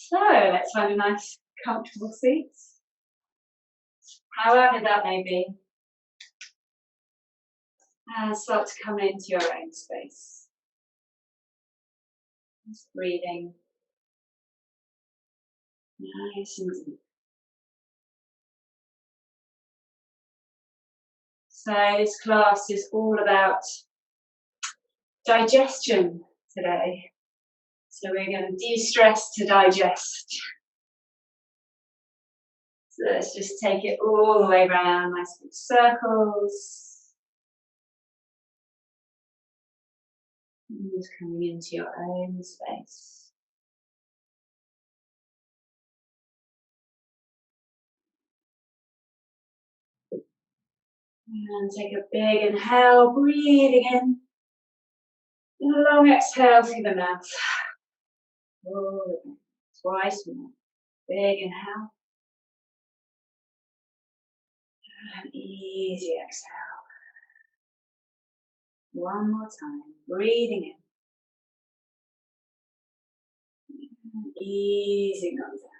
So let's find a nice comfortable seat, however that may be, and start to come into your own space. Just breathing nice and deep. So this class is all about digestion today. So we're going to de-stress to digest. So let's just take it all the way around, nice big circles. And just coming into your own space. And take a big inhale, breathing in. And a long exhale through the mouth. Twice more. Big inhale. And easy exhale. One more time. Breathing in. And easing on down.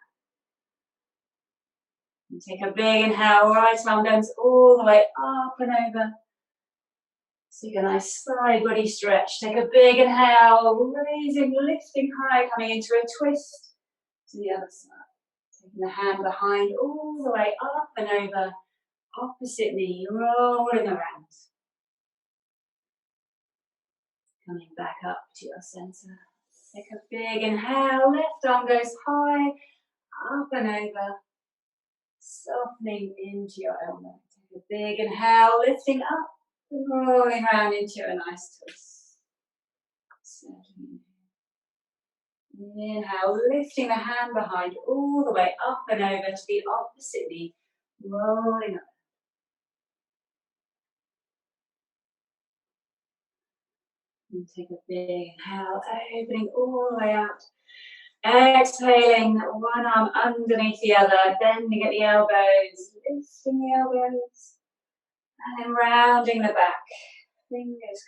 And take a big inhale. Right arm bends all the way up and over. Take a nice side body stretch. Take a big inhale. Raising, lifting high, coming into a twist to the other side. Taking the hand behind all the way up and over. Opposite knee, rolling around. Coming back up to your center. Take a big inhale, left arm goes high, up and over. Softening into your elbow. Take a big inhale, lifting up and rolling around into a nice twist. Settling. Inhale, lifting the hand behind all the way up and over to the opposite knee, rolling up. And take a big inhale, opening all the way out. Exhaling, one arm underneath the other, bending at the elbows, lifting the elbows, and then rounding the back. Fingers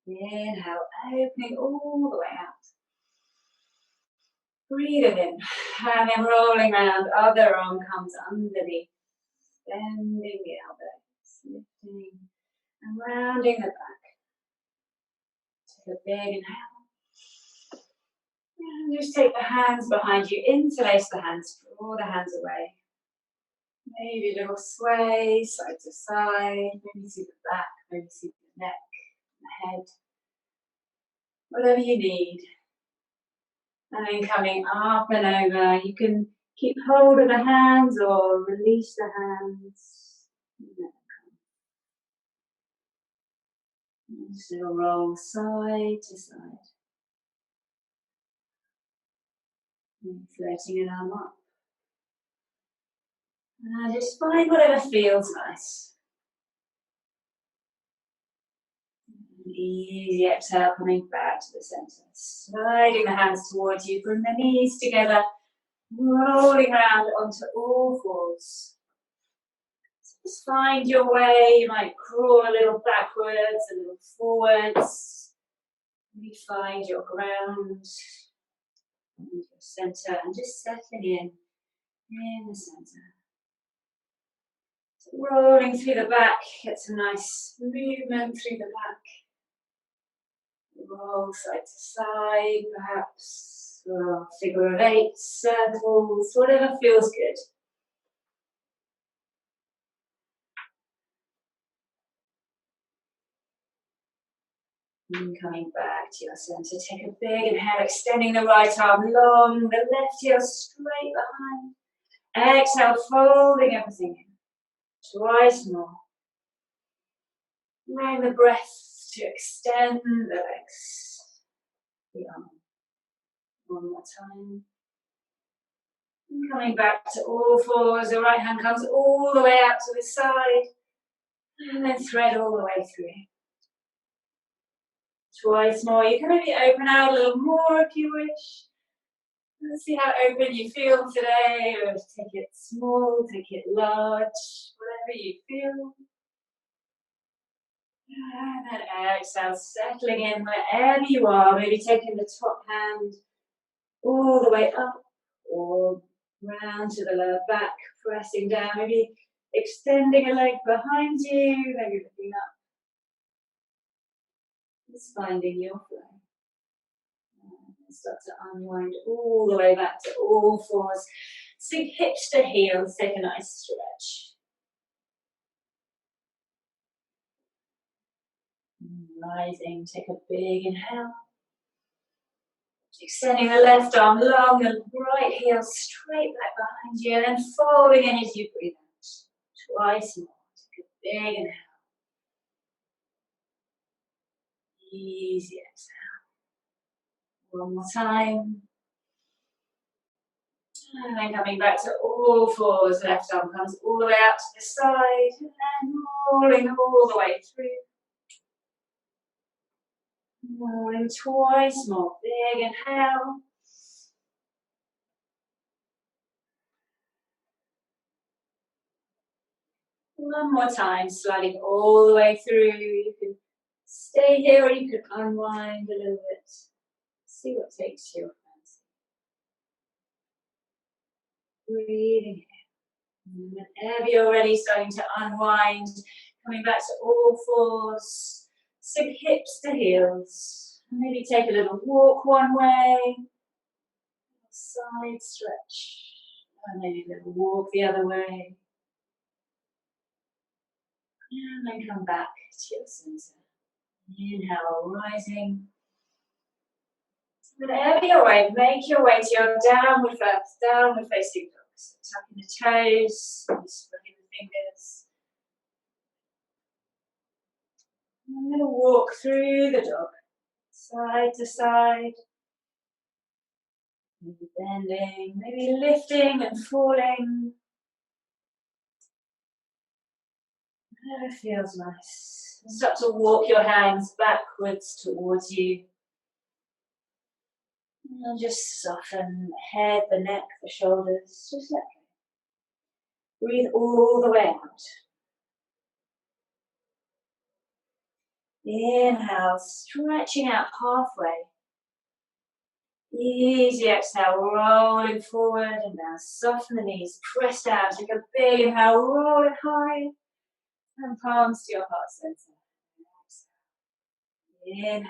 coming out. Inhale, opening all the way out. Breathe it in, and then rolling round, other arm comes underneath, bending the elbows, lifting and rounding the back. Take a big inhale. And just take the hands behind you, interlace the hands, draw the hands away. Maybe a little sway, side to side, maybe see the back, maybe see the neck, the head. Whatever you need. And then coming up and over, you can keep hold of the hands or release the hands. Just a little roll side to side. And floating an arm up. And just find whatever feels nice. And easy exhale, coming back to the center. Sliding the hands towards you, bring the knees together, rolling around onto all fours. Just find your way. You might crawl a little backwards, a little forwards. Really find your ground and your center, and just settling in the center. So rolling through the back, get some nice movement through the back. Roll side to side, perhaps, or figure of eight, circles, whatever feels good. And coming back to your center, take a big inhale, extending the right arm long, the left heel straight behind. Exhale, folding everything in. Twice more. Allowing the breath to extend the legs, the arm. One more time. And coming back to all fours, the right hand comes all the way out to the side, and then thread all the way through. Twice more. You can maybe open out a little more if you wish. Let's see how open you feel today. Or take it small, take it large, whatever you feel. And then exhale, settling in wherever you are. Maybe taking the top hand all the way up or round to the lower back, pressing down, maybe extending a leg behind you, maybe looking up. Just finding your flow. And start to unwind all the way back to all fours. Sink hips to heels, take a nice stretch. Rising, take a big inhale. Extending the left arm long and right heel straight back behind you, and then folding in as you breathe out. Twice more. Take a big inhale. Easy exhale. One more time. And then coming back to all fours, left arm comes all the way out to the side, and rolling all the way through. Rolling twice more. Big inhale. One more time, sliding all the way through. You can stay here or you can unwind a little bit. See what takes your fancy. Breathing in. Whenever you're ready, starting to unwind, coming back to all fours. Sink hips to heels. Maybe take a little walk one way. Side stretch. And maybe a little walk the other way. And then come back to your center. Inhale, rising. Whenever you're ready, make your way to your downward facing dog. So tucking the toes, spreading the fingers. I'm going to walk through the dog, side to side. Maybe bending, maybe lifting and falling. Whatever feels nice. And start to walk your hands backwards towards you. And just soften the head, the neck, the shoulders. Just let go. Breathe all the way out. Inhale, stretching out halfway. Easy exhale, rolling forward and down. Soften the knees, press down. Take a big inhale, roll it high. And palms to your heart center. Inhale.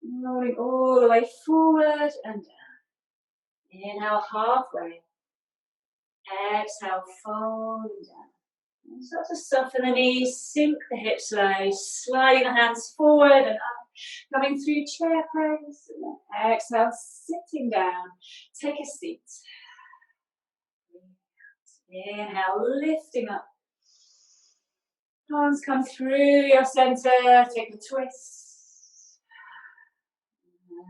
Rolling all the way forward and down. Inhale halfway. Exhale, folding down. And start to soften the knees, sink the hips low, sliding the hands forward and up, coming through chair pose. And then exhale, sitting down. Take a seat. Inhale, lifting up. Arms come through your center. Take a twist.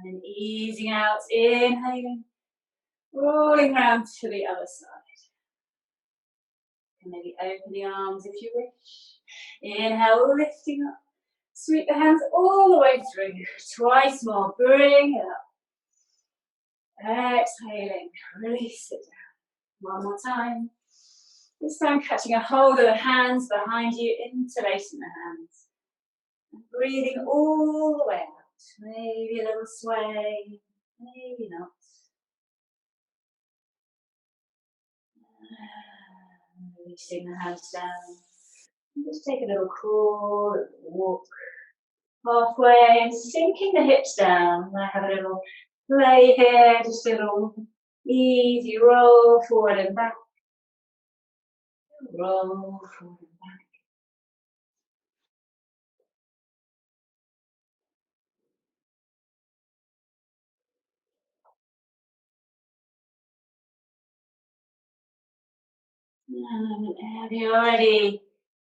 And easing out, inhaling. Rolling round to the other side. And maybe open the arms if you wish. Inhale, lifting up. Sweep the hands all the way through. Twice more. Bring it up. Exhaling. Release it down. One more time. This time catching a hold of the hands behind you, interlacing the hands. And breathing all the way out. Maybe a little sway. Maybe not. Releasing the hands down. And just take a little crawl, walk halfway and sinking the hips down. I have a little play here, just a little easy roll forward and back. Roll forward and back. And whenever you're ready,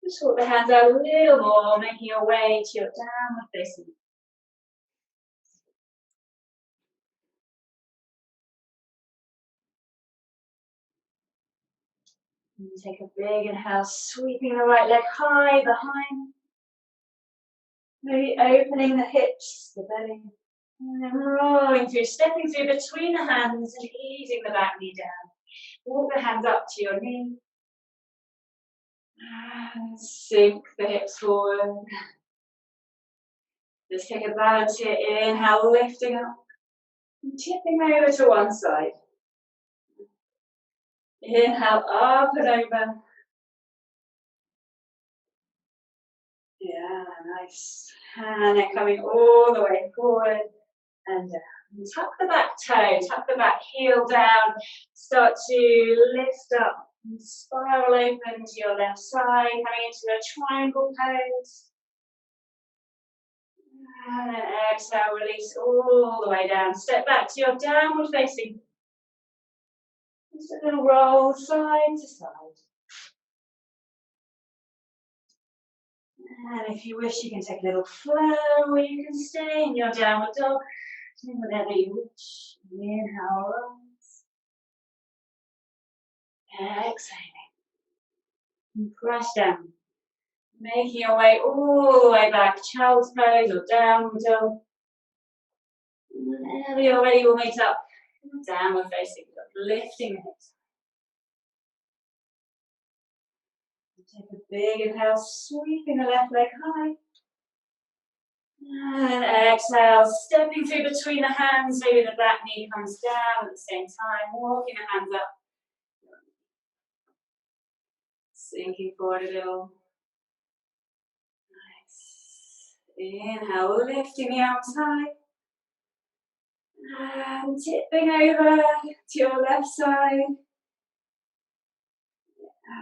just walk the hands out a little more, making your way to your downward facing. And take a big inhale, sweeping the right leg high behind. Maybe opening the hips, the belly. And then rolling through, stepping through between the hands and easing the back knee down. Walk the hands up to your knee. And sink the hips forward. Just take a balance here. Inhale, lifting up. And tipping over to one side. Inhale up and over. Yeah, nice. And then coming all the way forward and down. Tuck the back toe, tuck the back heel down. Start to lift up and spiral open to your left side, coming into a triangle pose. And then exhale, release all the way down. Step back to your downward facing. Just a little roll side to side. And if you wish, you can take a little flow, or you can stay in your downward dog. Do whatever you wish. Inhale, rise. Exhaling. And press down. Making your way all the way back. Child's pose or downward dog. Whenever you're ready, we'll meet up. Downward facing dog. Lifting the hips. Take a big inhale, sweeping the left leg high. And exhale, stepping through between the hands, maybe the back knee comes down at the same time, walking the hands up. Sinking forward a little. Nice. Inhale, lifting the arms high. And tipping over to your left side.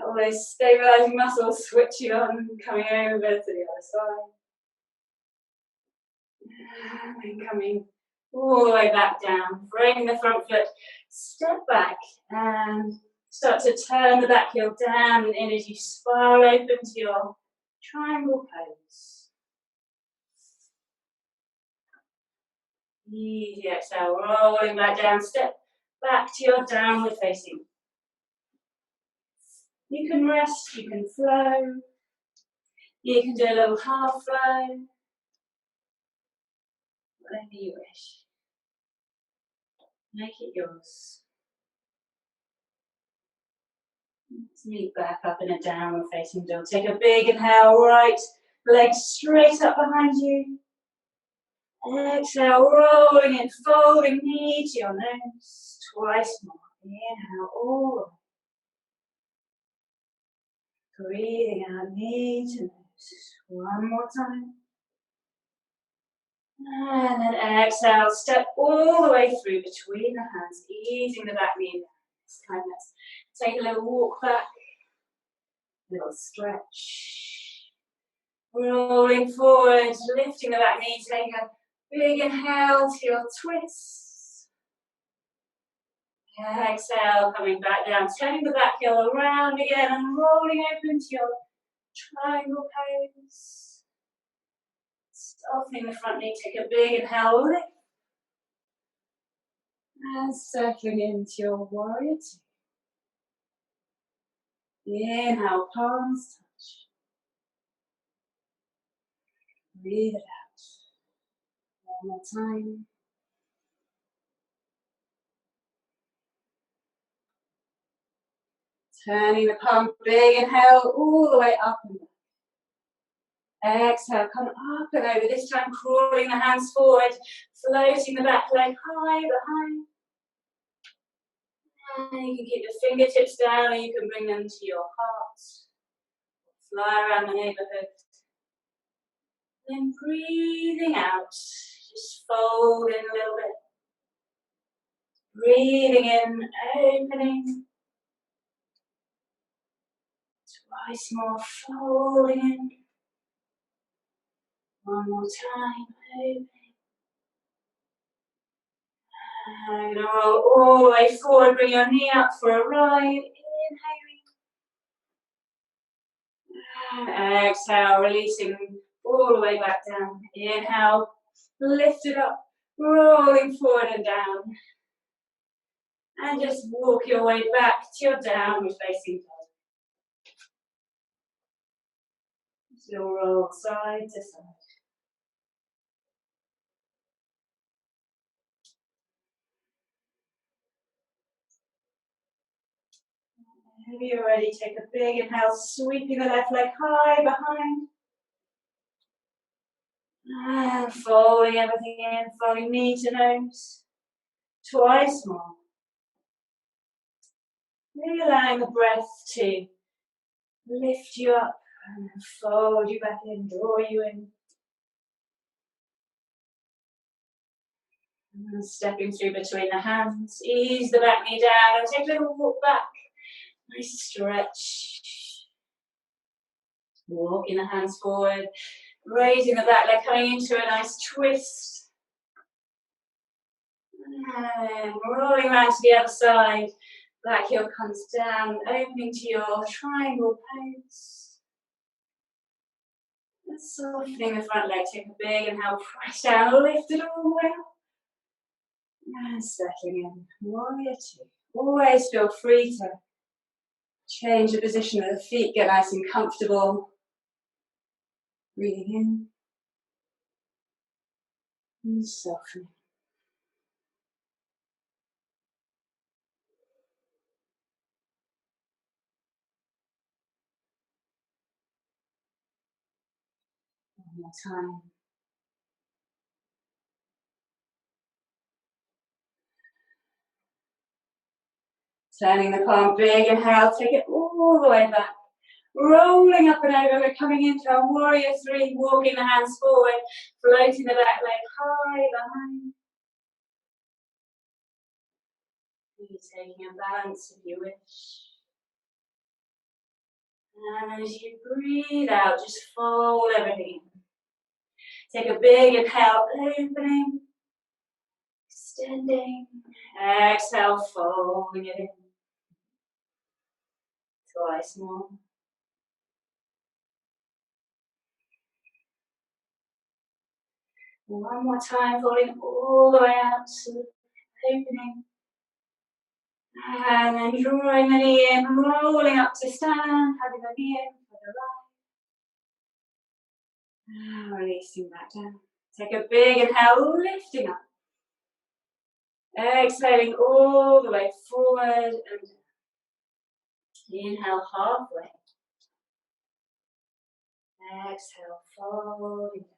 Always stabilizing muscles, switching on, coming over to the other side. And coming all the way back down, bring the front foot, step back and start to turn the back heel down and in as you spiral open to your triangle pose. Easy exhale, rolling back down, step back to your downward facing. You can rest, you can flow, you can do a little half flow, whatever you wish. Make it yours. Let's meet back up in a downward facing dog. Take a big inhale, right leg straight up behind you. Exhale, rolling in, folding knee to your nose. Twice more. Inhale, all the way. Breathing out, knee to nose. One more time. And then exhale, step all the way through between the hands, easing the back knee down. This time let's take a little walk back, little stretch. Rolling forward, lifting the back knee, take a big inhale to your twist. Exhale, coming back down, turning the back heel around again and rolling open to your triangle pose. Softening the front knee, take a big inhale, lift. And settling into your warrior two. Inhale, palms touch. Breathe it out. One more time. Turning the palm, big inhale, all the way up and back. Exhale, come up and over. This time crawling the hands forward, floating the back leg high behind. And you can keep the fingertips down or you can bring them to your heart. Fly around the neighborhood. Then breathing out, just fold in a little bit. Breathing in, opening. Twice more, folding in. One more time, opening. And roll all the way forward, bring your knee up for a ride. Inhaling. And exhale, releasing all the way back down. Inhale, lift it up, rolling forward and down. And just walk your way back to your downward facing dog. Still roll side to side. Whenever you're ready, take a big inhale, sweeping the left leg high behind. And folding everything in, folding knee to nose. Twice more. Really allowing the breath to lift you up and fold you back in, draw you in. And stepping through between the hands, ease the back knee down and take a little walk back. Nice stretch. Walking the hands forward, raising the back leg, coming into a nice twist. And rolling around to the other side. Back heel comes down, opening to your triangle pose. And softening the front leg, take a big inhale, press down, lift it all the way up. And settling in, warrior two. Always feel free to change the position of the feet, get nice and comfortable. Breathing in and softening. One more time. Turning the palm, big inhale, take it all the way back. Rolling up and over, we're coming into our warrior three, walking the hands forward, floating the back leg high behind. Maybe taking a balance if you wish. And as you breathe out, just fold everything in. Take a big inhale, opening, extending. Exhale, folding it in. Twice more. One more time, folding all the way out, opening. And then drawing the knee in, rolling up to stand, having the knee in for the right. Releasing that down. Take a big inhale, lifting up. Exhaling all the way forward and inhale halfway. Exhale, folding down.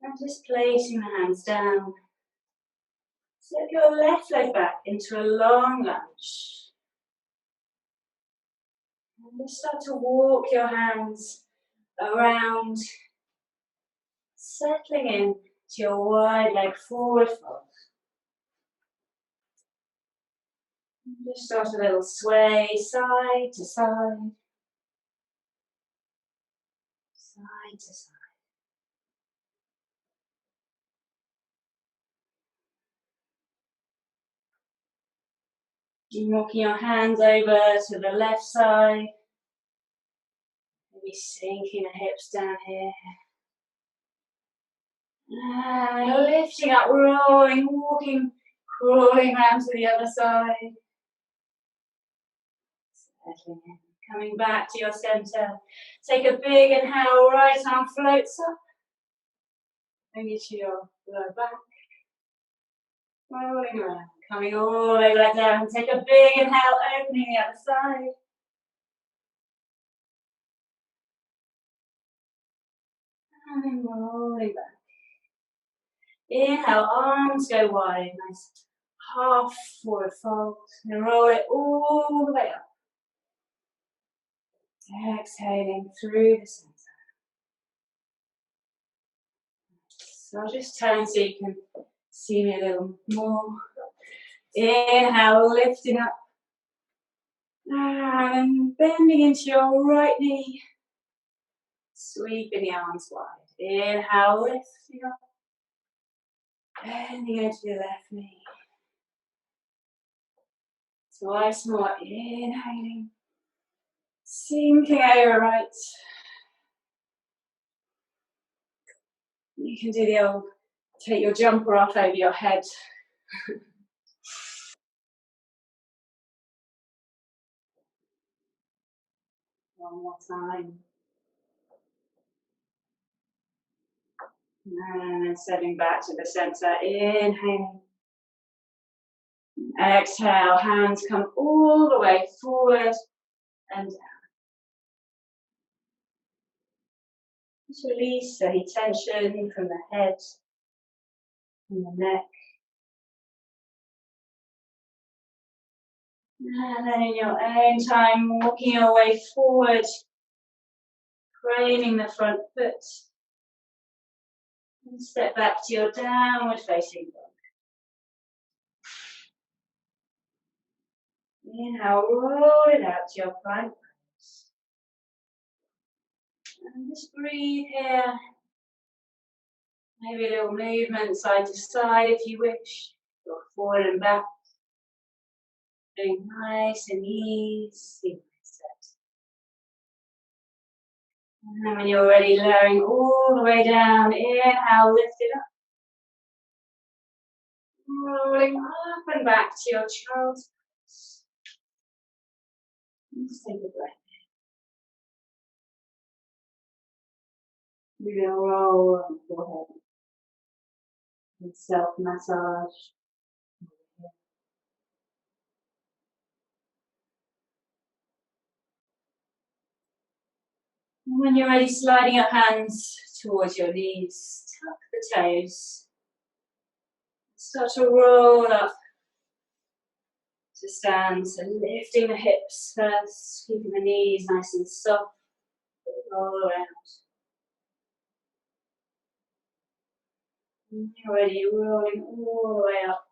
And just placing the hands down. Set your left leg back into a long lunge. And just start to walk your hands around, settling in to your wide leg forward fold. And just start a little sway side to side, side to side. And walking your hands over to the left side. Maybe sinking the hips down here. And lifting up, rolling, walking, crawling around to the other side. Settling in, coming back to your center. Take a big inhale, right arm floats up. Bring it to your lower back. Rolling around, coming all the way back down. Take a big inhale, opening the other side. And rolling back. Inhale, arms go wide, nice half forward fold. And roll it all the way up. Exhaling through the center. So I'll just turn so you can see me a little more. Inhale, lifting up. And bending into your right knee. Sweeping the arms wide. Inhale, lifting up. Bending into the left knee. Twice more. Inhaling. Sinking over right. You can do the old, take your jumper off over your head. One more time. And then stepping back to the center. Inhaling. Exhale, hands come all the way forward and down. Just release any tension from the head and the neck. And then in your own time, walking your way forward, framing the front foot. And step back to your downward facing dog. Inhale, roll it out to your plank pose. And just breathe here. Maybe a little movement side to side if you wish. Go forward and back. Doing nice and easy. And when you're ready, lowering all the way down. Inhale, lift it up. Rolling up and back to your child's pose. Just take a breath. We're going to roll on the forehead. And self-massage. And when you're ready, sliding your hands towards your knees, tuck the toes. Start to roll up to stand, so lifting the hips first, keeping the knees nice and soft, roll around. When you're ready, rolling all the way up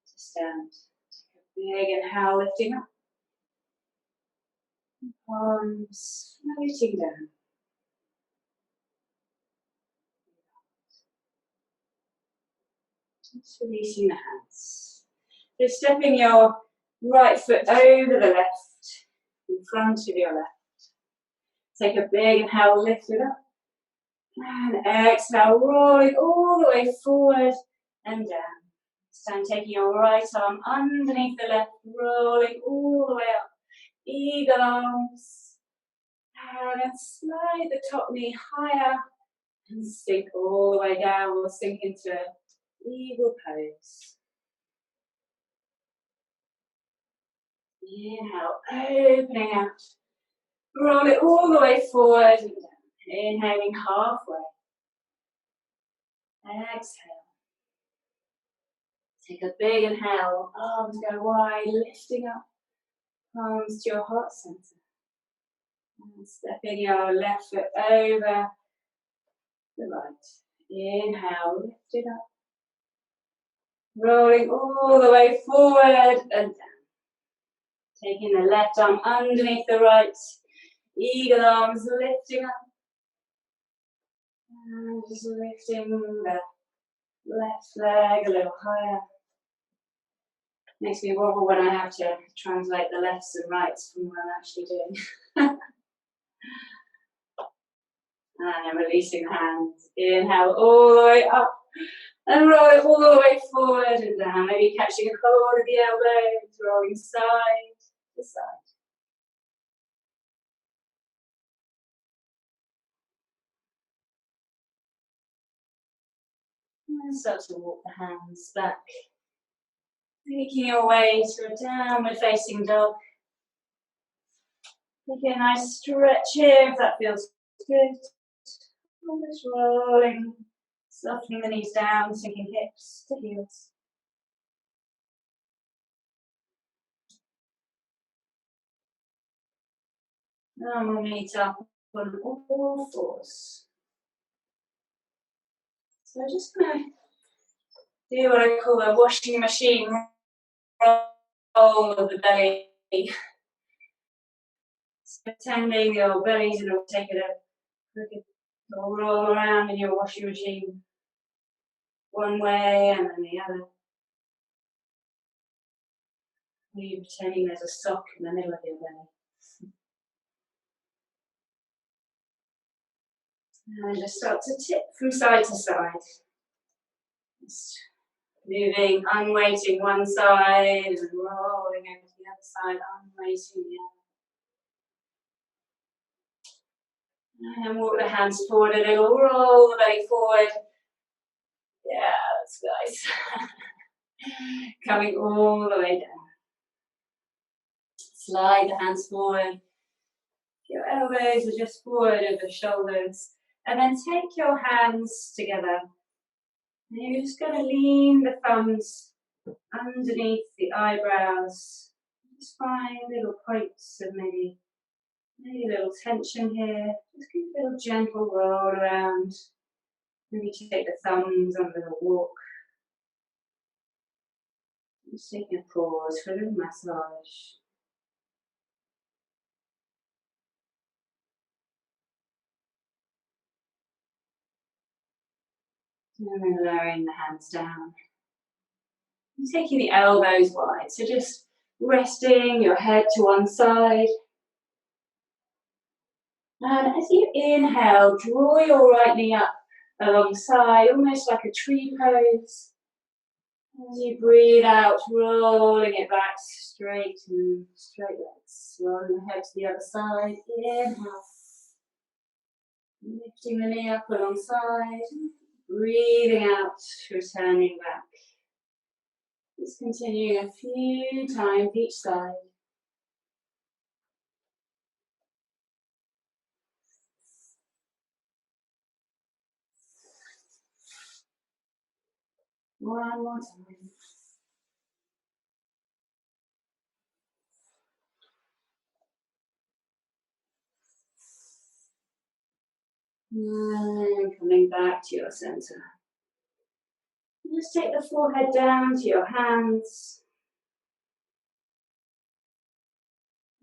to stand. Take a big inhale, lifting up. Arms floating down. Just releasing the hands. Just stepping your right foot over the left, in front of your left. Take a big inhale, lift it up. And exhale, rolling all the way forward and down. Stand taking your right arm underneath the left, rolling all the way up. Eagle arms. And then slide the top knee higher and sink all the way down. We'll sink into eagle pose. Inhale, opening out. Roll it all the way forward and down. Inhaling halfway. Exhale. Take a big inhale. Arms go wide, lifting up. Palms to your heart center. And stepping your left foot over the right. Inhale, lift it up. Rolling all the way forward and down. Taking the left arm underneath the right. Eagle arms lifting up. And just lifting the left leg a little higher. Makes me wobble when I have to translate the lefts and rights from what I'm actually doing. And releasing the hands. Inhale all the way up. And roll it all the way forward and down. Maybe catching a hold of the elbows, rolling side to side. And start to walk the hands back. Making your way to a downward facing dog. Take a nice stretch here if that feels good. And just rolling, softening the knees down, sinking hips to heels. And we'll meet up on all fours. So just going to do what I call a washing machine roll of the belly. So pretending your belly's going to take it a roll around in your washing machine one way and then the other. You're pretending there's a sock in the middle of your belly. And just start to tip from side to side. Just moving, unweighting one side and rolling over to the other side, unweighting the other. And walk the hands forward a little, roll the belly forward. Yeah, that's nice. Coming all the way down. Slide the hands forward. Your elbows are just forward of the shoulders. And then take your hands together. And you're just going to lean the thumbs underneath the eyebrows. Just find little points of maybe a little tension here. Just give a little gentle roll around. Maybe take the thumbs on a little walk. Just taking a pause for a little massage. And then lowering the hands down. And taking the elbows wide. So just resting your head to one side. And as you inhale, draw your right knee up alongside, almost like a tree pose. As you breathe out, rolling it back, straight legs. Rolling the head to the other side. Inhale. Lifting the knee up alongside. Breathing out, returning back. Just continuing a few times each side. One more time. And coming back to your center. Just take the forehead down to your hands.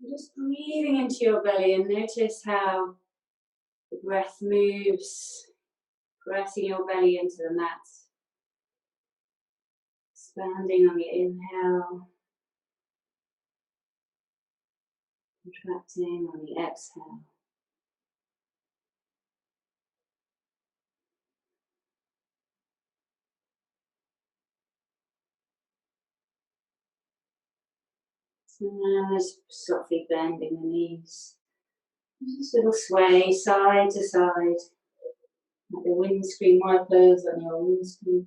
Just breathing into your belly and notice how the breath moves, pressing your belly into the mat. Expanding on the inhale, contracting on the exhale. And just softly bending the knees. Just a little sway side to side, like the windscreen wipers on your windscreen.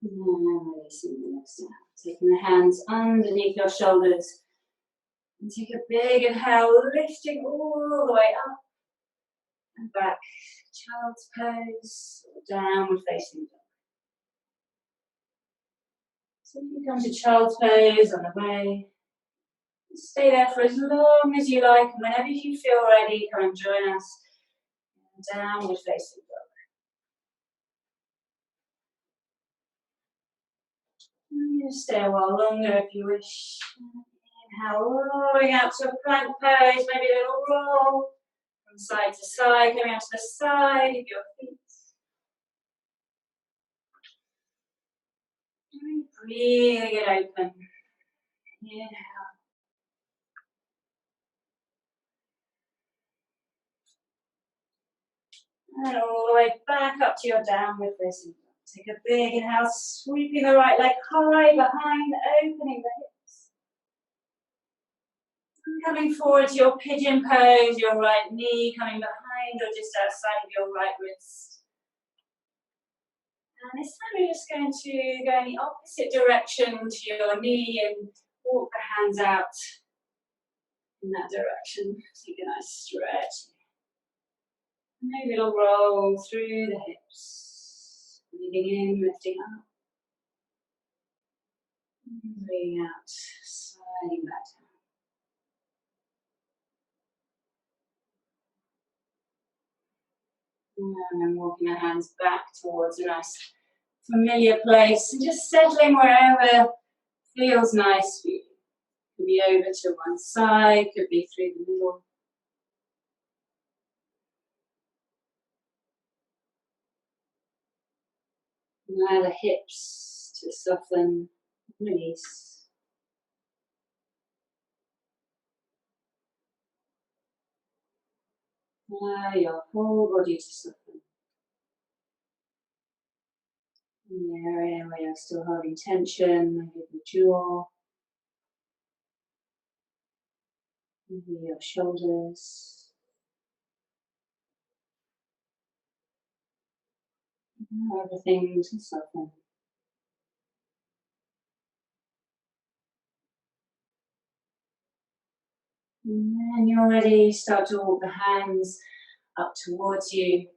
And releasing the next down. Taking the hands underneath your shoulders. And take a big inhale, lifting all the way up and back. Child's pose, downward facing dog. So you can come to child's pose on the way. Stay there for as long as you like, and whenever you feel ready, come and join us. Downward facing dog. You stay a while longer if you wish. Inhale, rolling out to a plank pose, maybe a little roll from side to side, coming out to the side of your feet. Breathing it open. Inhale. And all the way back up to your downward facing dog. Take a big inhale, sweeping the right leg high behind, opening the hips. And coming forward to your pigeon pose, your right knee coming behind or just outside of your right wrist. And this time we're just going to go in the opposite direction to your knee and walk the hands out in that direction. Take a nice stretch. Maybe it'll roll through the hips. Breathing in, lifting up. Breathing out, sliding back down. And then walking the hands back towards a nice familiar place and just settling wherever feels nice for you. Could be over to one side, could be through the middle. Allow the hips to soften, release. Allow your whole body to soften. In the area where you're still holding tension, maybe the jaw, maybe your shoulders. Allow everything to soften. And then you're ready, start to walk the hands up towards you.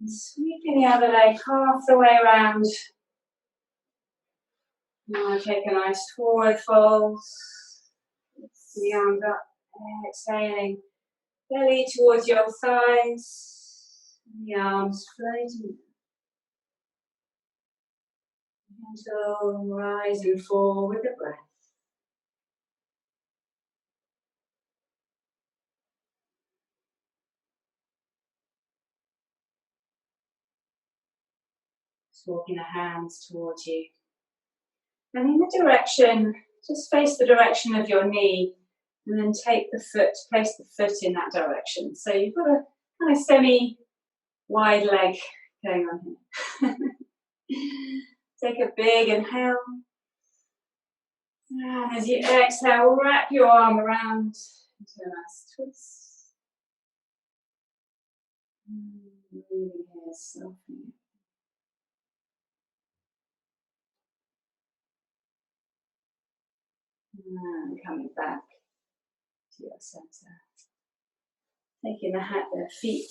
And sweeping the other leg half the way around. Now take a nice forward fold. Lift the arms up, exhaling. Belly towards your thighs. The arms floating. Gentle rise and fall with the breath. Just walking the hands towards you. And in the direction, just face the direction of your knee, and then take the foot, place the foot in that direction. So you've got a kind of semi-wide leg going on here. Take a big inhale. And as you exhale, wrap your arm around into a nice twist. Breathing here, softening. And coming back to your center. Taking the feet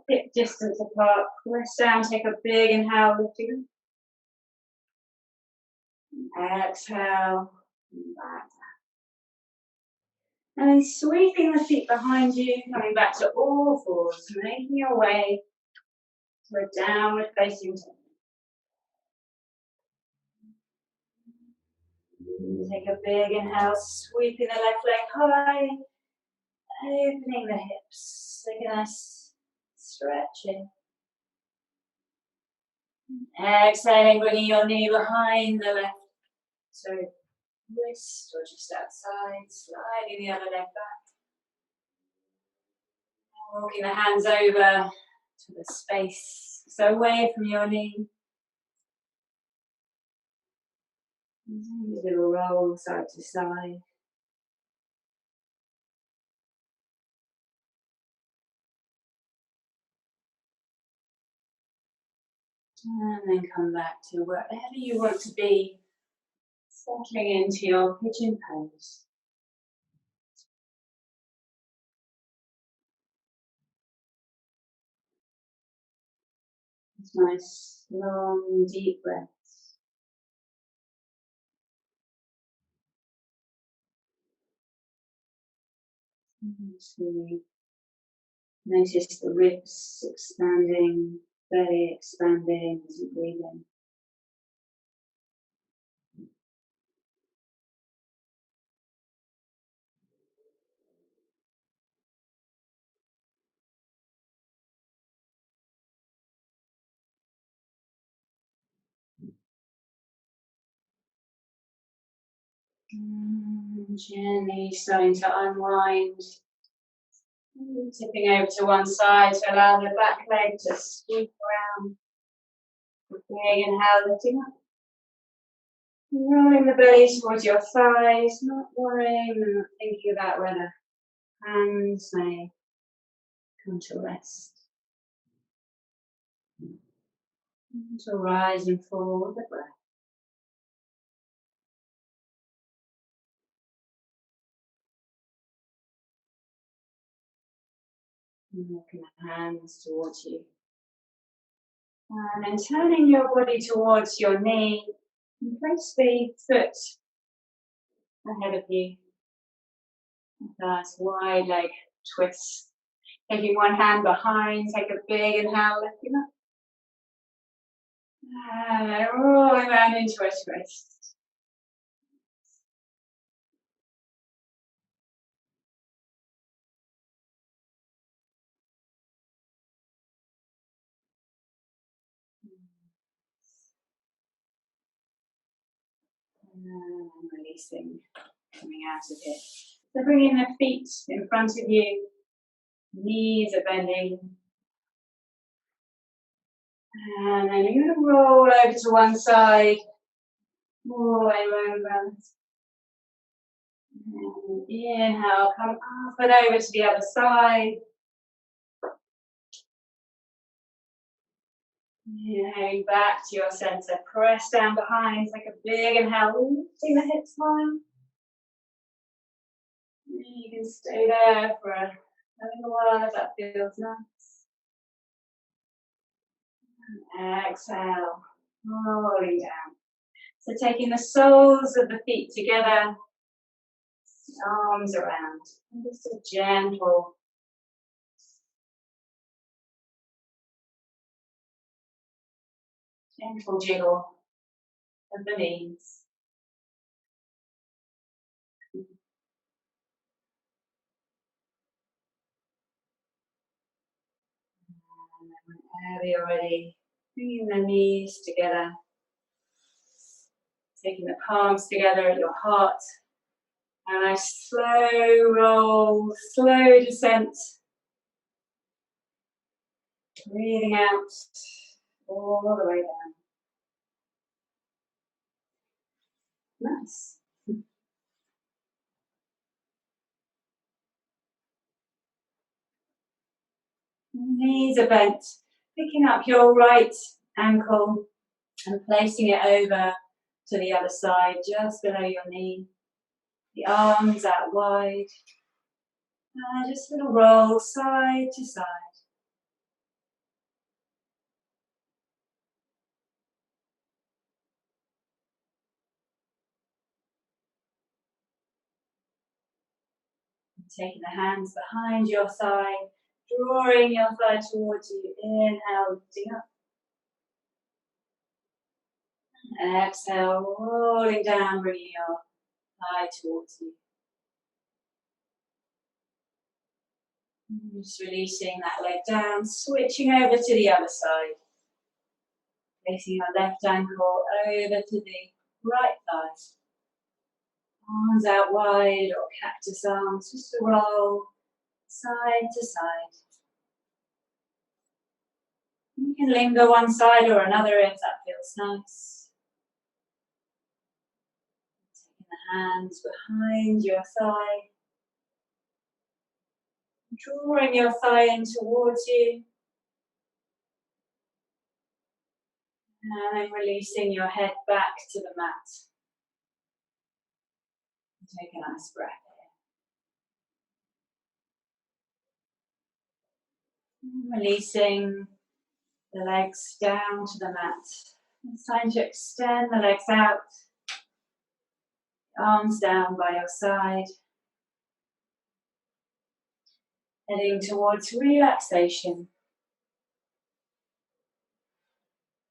hip distance apart, press down, take a big inhale, lifting. Exhale, back. And then sweeping the feet behind you, coming back to all fours, making your way to a downward facing dog. Take a big inhale, sweeping the left leg high, opening the hips. Take a nice stretch in. Exhaling, bringing your knee behind the left wrist or just outside, sliding the other leg back. Walking the hands over to the space, so away from your knee. Little roll side to side. And then come back to wherever you want to be, settling into your pigeon pose. Nice, long, deep breaths. So notice the ribs expanding, belly expanding as you breathe in. Gently starting to unwind. Tipping over to one side to allow the back leg to sweep around. Big inhale, lifting up. Rolling the belly towards your thighs, not worrying and not thinking about where the hands may come to rest. To rise and fall with the breath. And walking the hands towards you. And then turning your body towards your knee. And place the foot ahead of you. Nice wide leg twist. Taking one hand behind, take a big inhale, lifting up. And rolling around into a twist. And releasing, coming out of it. So bringing the feet in front of you, knees are bending. And then you're going to roll over to one side, rolling over. And inhale, come up and over to the other side. Inhaling back to your center, press down behind, take a big inhale, lifting the hips high. You can stay there for a little while if that feels nice. Exhale, rolling down. So taking the soles of the feet together, arms around, and just a gentle jiggle of the knees. And then whenever you're ready, bringing the knees together, taking the palms together at your heart, and a slow roll, slow descent. Breathing out all the way down. Nice. Knees are bent, picking up your right ankle and placing it over to the other side, just below your knee. The arms out wide. And just a little roll side to side. Taking the hands behind your thigh, drawing your thigh towards you. Inhale, lifting up. Exhale, rolling down, bringing your thigh towards you. Just releasing that leg down, switching over to the other side. Placing your left ankle over to the right thigh. Arms out wide or cactus arms, just a roll side to side. You can linger one side or another if that feels nice. Taking the hands behind your thigh. Drawing your thigh in towards you. And then releasing your head back to the mat. Take a nice breath in. Releasing the legs down to the mat. It's time to extend the legs out. Arms down by your side. Heading towards relaxation.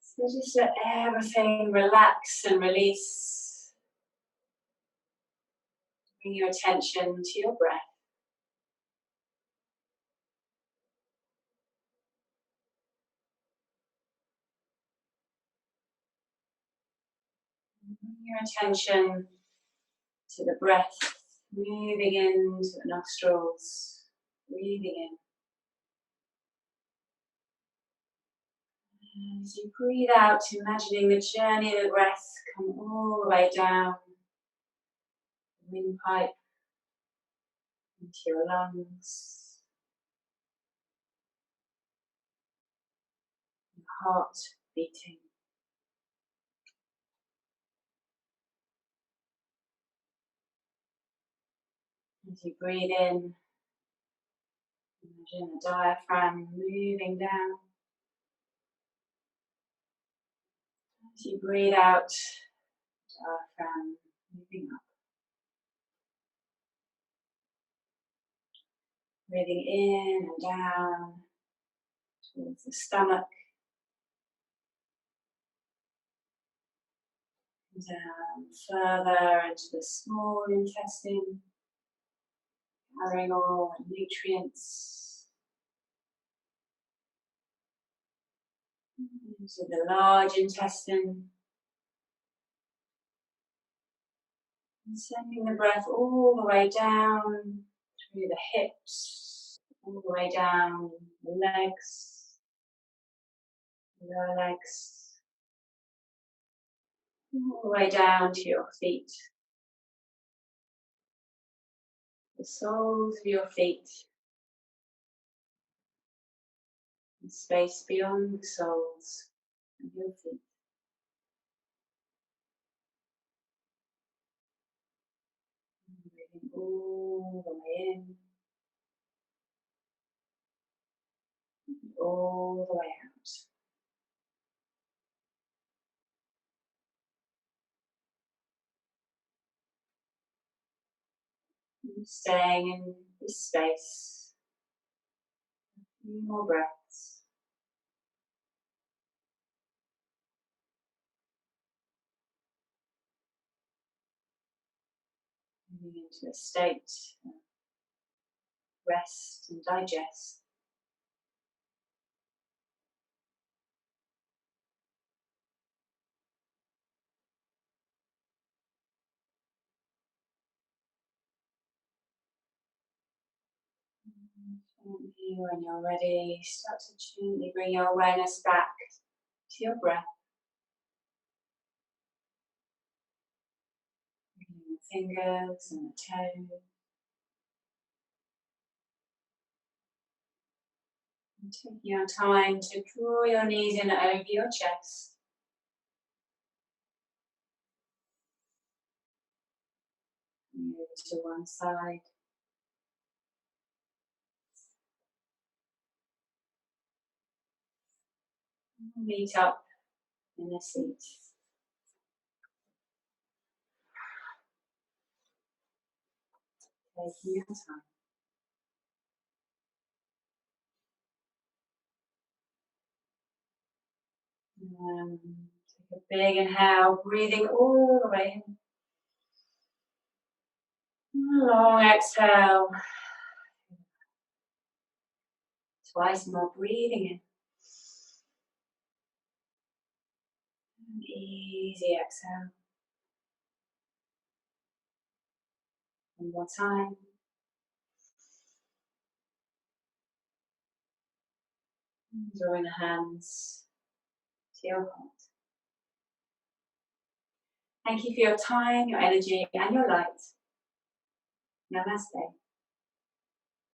So just let everything relax and release. Bring your attention to your breath. Bring your attention to the breath, moving into the nostrils, breathing in. As you breathe out, imagining the journey of the breath come all the way down the windpipe into your lungs, your heart beating. As you breathe in, imagine the diaphragm moving down. As you breathe out, diaphragm moving up. Breathing in and down towards the stomach, down further into the small intestine, carrying all the nutrients into the large intestine, and sending the breath all the way down through the hips, all the way down the legs, lower legs, all the way down to your feet, the soles of your feet, and space beyond the soles of your feet. Breathing all the way in, all the way out. Staying in this space. A few more breaths. Moving into a state of rest and digest. Gently, when you're ready, start to gently bring your awareness back to your breath. Bringing the fingers and the toes. And taking your time to draw your knees in over your chest. Move to one side. Meet up in the seat. Taking your time. Take a big inhale, breathing all the way in. Long exhale. Twice more, breathing in. And easy exhale. One more time. Drawing the hands to your heart. Thank you for your time, your energy, and your light. Namaste.